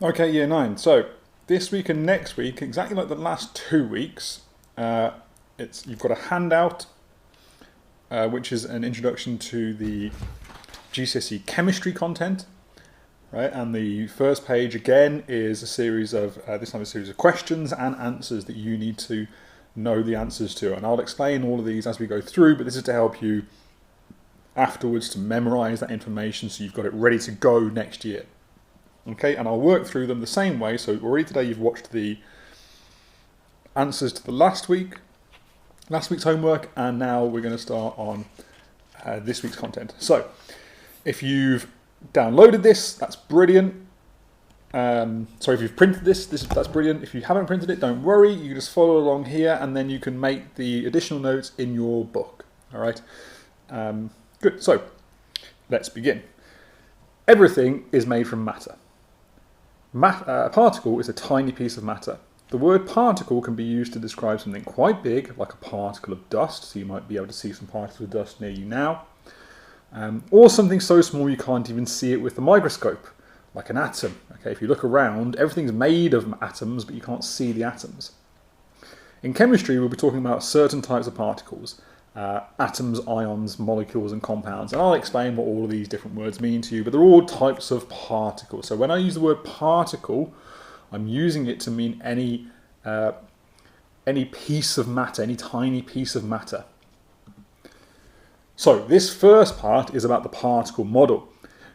Okay, year nine. So this week and next week, exactly like the last 2 weeks, you've got a handout which is an introduction to the GCSE chemistry content, right? And the first page again is a series of this time a series of questions and answers that you need to know the answers to. And I'll explain all of these as we go through, but this is to help you afterwards to memorize that information so you've got it ready to go next year. Okay, and I'll work through them the same way. So already today you've watched the answers to the last week's homework, and now we're going to start on this week's content. So if you've downloaded this, that's brilliant. Sorry, if you've printed that's brilliant. If you haven't printed it, don't worry. You can just follow along here, and then you can make the additional notes in your book. All right. Good. So let's begin. Everything is made from matter. A particle is a tiny piece of matter. The word particle can be used to describe something quite big, like a particle of dust, so you might be able to see some particles of dust near you now, or something so small you can't even see it with the microscope, like an atom. Okay, if you look around, everything's made of atoms, but you can't see the atoms. In chemistry, we'll be talking about certain types of particles, atoms, ions, molecules, and compounds. And I'll explain what all of these different words mean to you, but they're all types of particles. So when I use the word particle, I'm using it to mean any piece of matter, any tiny piece of matter. So this first part is about the particle model,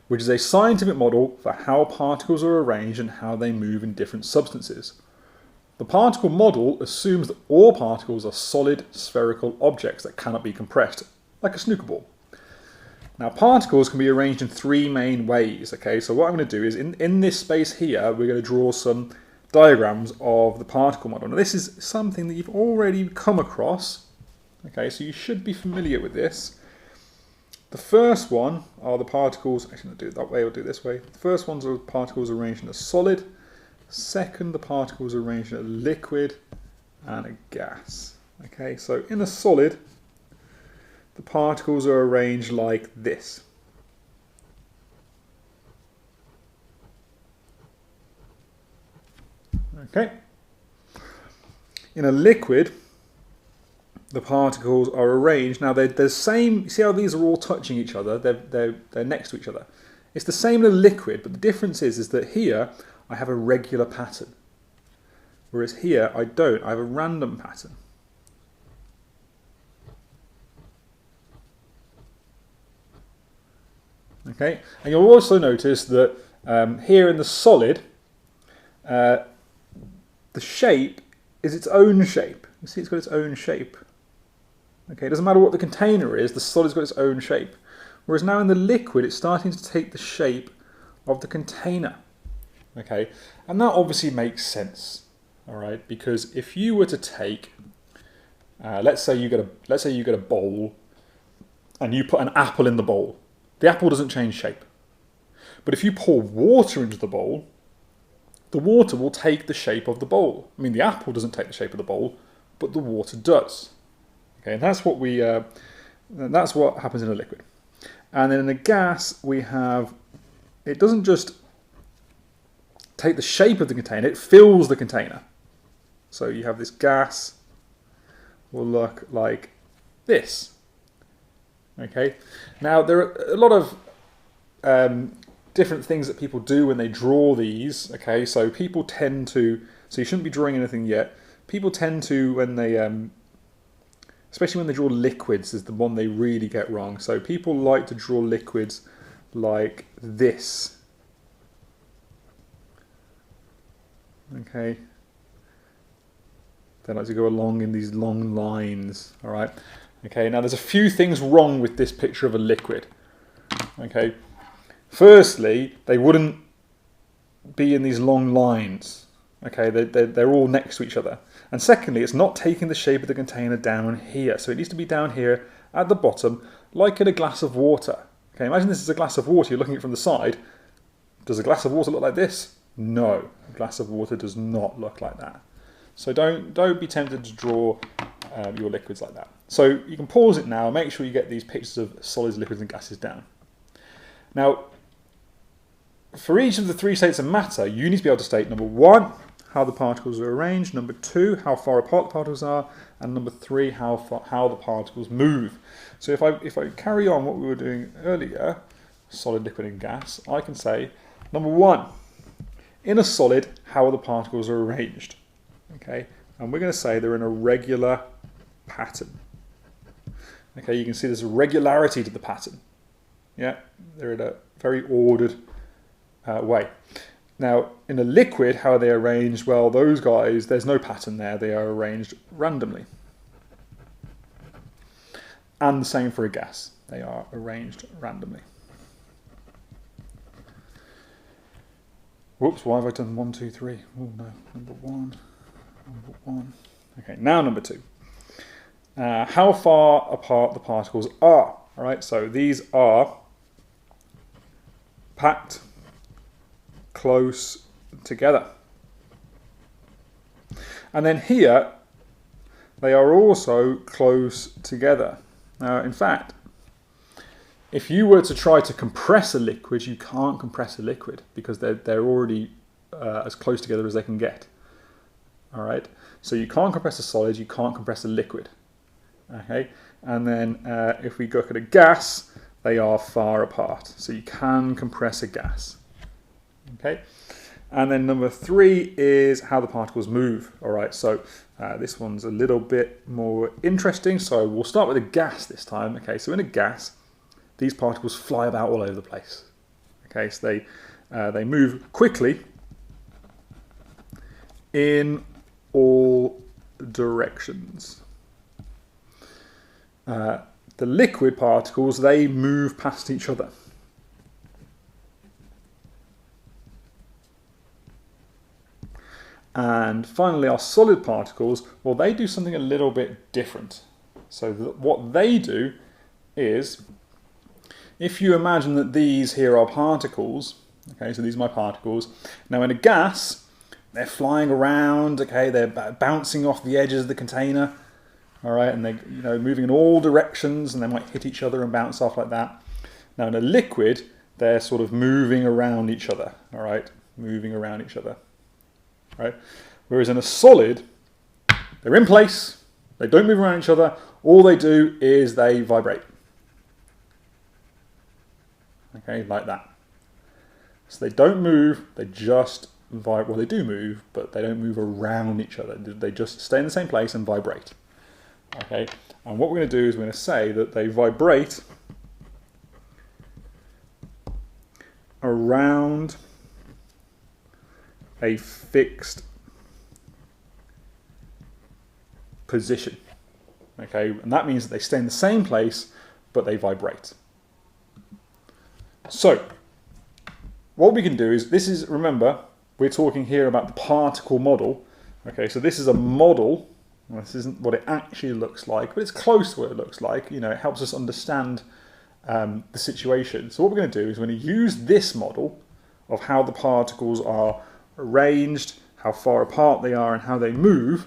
which is a scientific model for how particles are arranged and how they move in different substances. The particle model assumes that all particles are solid spherical objects that cannot be compressed, like a snooker ball. Now, particles can be arranged in three main ways. Okay, so what I'm going to do is in this space here, we're going to draw some diagrams of the particle model. Now, this is something that you've already come across. Okay, so you should be familiar with this. The first one are the particles. Actually, I'll do it that way. I'll do it this way. The first ones are particles arranged in a solid. Second, the particles are arranged in a liquid and a gas. Okay, so in a solid, the particles are arranged like this. Okay. In a liquid, the particles are arranged. Now they're the same. See how these are all touching each other? They're next to each other. It's the same in a liquid, but the difference is that here I have a regular pattern, whereas here I don't. I have a random pattern. Okay, and you'll also notice that here in the solid, the shape is its own shape. You see it's got its own shape. Okay, it doesn't matter what the container is, the solid's got its own shape. Whereas now in the liquid, it's starting to take the shape of the container. Okay, and that obviously makes sense, all right? Because if you were to take, let's say you get a bowl, and you put an apple in the bowl, the apple doesn't change shape. But if you pour water into the bowl, the water will take the shape of the bowl. I mean, the apple doesn't take the shape of the bowl, but the water does. Okay, and that's what happens in a liquid. And then in a gas, we have, it doesn't just take the shape of the container, it fills the container. So you have this gas will look like this. Okay. Now there are a lot of different things that people do when they draw these. Okay, so people tend to, so you shouldn't be drawing anything yet. People tend to, when they, especially when they draw liquids, is the one they really get wrong. So people like to draw liquids like this. Okay, they like to go along in these long lines. All right. Okay. Now there's a few things wrong with this picture of a liquid. Okay. Firstly, they wouldn't be in these long lines. Okay, they're all next to each other. And secondly, it's not taking the shape of the container down here. So it needs to be down here at the bottom, like in a glass of water. Okay, imagine this is a glass of water. You're looking at it from the side. Does a glass of water look like this? No, a glass of water does not look like that. So don't be tempted to draw your liquids like that. So you can pause it now. Make sure you get these pictures of solids, liquids, and gases down. Now, for each of the three states of matter, you need to be able to state, number one, how the particles are arranged, number two, how far apart the particles are, and number three, how the particles move. So if I carry on what we were doing earlier, solid, liquid, and gas, I can say, number one, in a solid, how the particles are arranged. Okay, and we're going to say they're in a regular pattern. Okay, you can see there's a regularity to the pattern. Yeah, they're in a very ordered way. Now, in a liquid, how are they arranged? Well, those guys, there's no pattern there. They are arranged randomly. And the same for a gas. They are arranged randomly. Whoops, why have I done 1, 2, 3? Oh no, number one. Okay, now number two. How far apart the particles are. All right, so these are packed close together. And then here, they are also close together. Now, in fact, if you were to try to compress a liquid, you can't compress a liquid because they're already as close together as they can get. All right, so you can't compress a solid, you can't compress a liquid. Okay, and then if we look at a gas, they are far apart, so you can compress a gas. Okay, and then number three is how the particles move. All right, so this one's a little bit more interesting. So we'll start with a gas this time. Okay, so in a gas, these particles fly about all over the place. Okay, so they move quickly in all directions. The liquid particles, they move past each other. And finally, our solid particles, well, they do something a little bit different. So what they do is, if you imagine that these here are particles, okay, so these are my particles. Now in a gas, they're flying around, okay, they're bouncing off the edges of the container, all right, and they're moving in all directions, and they might hit each other and bounce off like that. Now in a liquid, they're sort of moving around each other, all right, moving around each other. Right? Whereas in a solid, they're in place, they don't move around each other, all they do is they vibrate. Okay, like that. So they don't move, they just vibrate. Well, they do move, but they don't move around each other. They just stay in the same place and vibrate. Okay, and what we're going to do is we're going to say that they vibrate around a fixed position. Okay, and that means that they stay in the same place, but they vibrate. So, what we can do is, remember, we're talking here about the particle model. Okay, so this is a model. Well, this isn't what it actually looks like, but it's close to what it looks like. You know, it helps us understand the situation. So what we're going to do is we're going to use this model of how the particles are arranged, how far apart they are, and how they move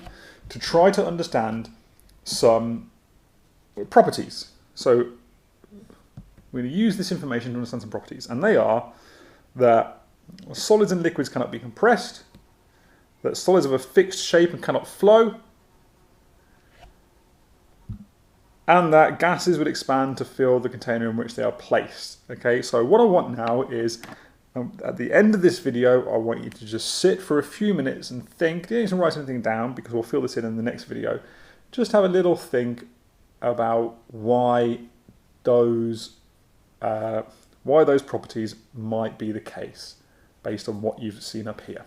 to try to understand some properties. So we're going to use this information to understand some properties, and they are that solids and liquids cannot be compressed, that solids have a fixed shape and cannot flow, and that gases would expand to fill the container in which they are placed. Okay, so what I want now is, at the end of this video, I want you to just sit for a few minutes and think. You don't need to write anything down because we'll fill this in the next video. Just have a little think about why those properties might be the case based on what you've seen up here.